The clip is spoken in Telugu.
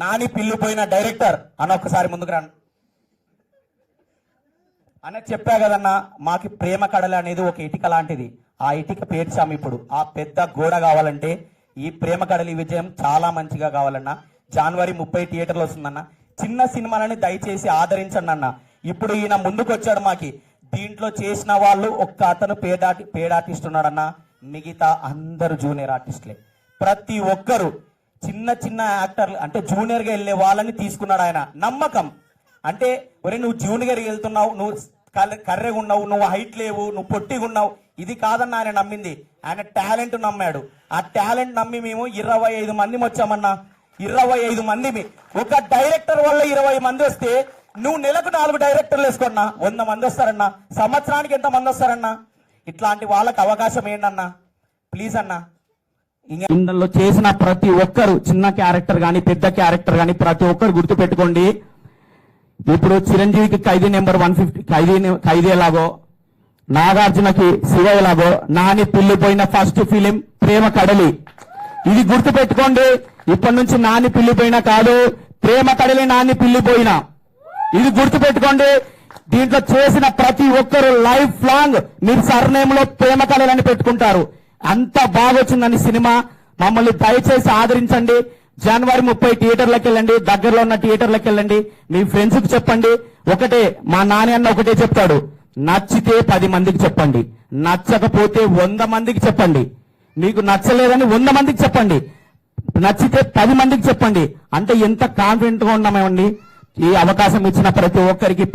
నాని పిల్లిపోయిన డైరెక్టర్ అన్న ఒక్కసారి ముందుకు రండి అన్న. చెప్పా కదన్నా, మాకి ప్రేమ కడల అనేది ఒక ఇటుక లాంటిది. ఆ ఇటుక పేర్చాము. ఇప్పుడు ఆ పెద్ద గోడ కావాలంటే ఈ ప్రేమ కడలి విజయం చాలా మంచిగా కావాలన్నా. జనవరి 30 థియేటర్లు వస్తుందన్న. చిన్న సినిమాలని దయచేసి ఆదరించండి అన్న. ఇప్పుడు ఈయన ముందుకు వచ్చాడు మాకి. దీంట్లో చేసిన వాళ్ళు ఒక్క అతను పేడ్ ఆర్టిస్ట్ ఉన్నాడన్న. మిగతా అందరు జూనియర్ ఆర్టిస్టులే. ప్రతి ఒక్కరు చిన్న చిన్న యాక్టర్లు అంటే జూనియర్గా వెళ్ళే వాళ్ళని తీసుకున్నాడు ఆయన. నమ్మకం అంటే ఒరే నువ్వు జూనియర్గా వెళ్తున్నావు, నువ్వు కర్రెగా ఉన్నావు, నువ్వు హైట్ లేవు, నువ్వు పొట్టిగా ఉన్నావు, ఇది కాదన్న ఆయన నమ్మింది. ఆయన టాలెంట్ నమ్మాడు. ఆ టాలెంట్ నమ్మి మేము 25 మంది వచ్చామన్నా. 25 మంది. ఒక డైరెక్టర్ వల్ల 20 మంది వస్తే నువ్వు నెలకు 4 డైరెక్టర్లు వేసుకున్నా 100 మంది వస్తారన్నా. సంవత్సరానికి ఎంత మంది వస్తారన్నా? ఇట్లాంటి వాళ్ళకి అవకాశం ఏంటన్నా? ప్లీజ్ అన్నా. ఇందులో చేసిన ప్రతి ఒక్కరు చిన్న క్యారెక్టర్ కానీ పెద్ద క్యారెక్టర్ కానీ ప్రతి ఒక్కరు గుర్తు పెట్టుకోండి. ఇప్పుడు చిరంజీవికి ఖైదీ నెంబర్ 150 ఖైదీ ఎలాగో, నాగార్జునకి శివ ఎలాగో, నాని పిల్లిపోయిన ఫస్ట్ ఫిలిం ప్రేమ కడలి. ఇది గుర్తు పెట్టుకోండి. ఇప్పటి నుంచి నాని పిల్లిపోయిన కాదు, ప్రేమ కడలి నాని పిల్లిపోయిన. ఇది గుర్తు పెట్టుకోండి. దీంట్లో చేసిన ప్రతి ఒక్కరు లైఫ్ లాంగ్ మీరు సర్నేమ్ లో ప్రేమ కడలని పెట్టుకుంటారు. అంత బాగొచ్చిందని సినిమా. మమ్మల్ని దయచేసి ఆదరించండి. జనవరి 30 థియేటర్లకు వెళ్ళండి. దగ్గరలో ఉన్న థియేటర్లకు వెళ్ళండి. మీ ఫ్రెండ్స్ కి చెప్పండి. ఒకటే మా నాని అన్న ఒకటే చెప్తాడు, నచ్చితే 10 మందికి చెప్పండి, నచ్చకపోతే 100 మందికి చెప్పండి. మీకు నచ్చలేదని 100 మందికి చెప్పండి, నచ్చితే 10 మందికి చెప్పండి. అంటే ఎంత కాన్ఫిడెంట్ గా ఉన్నామేమండి. ఈ అవకాశం ఇచ్చిన ప్రతి ఒక్కరికి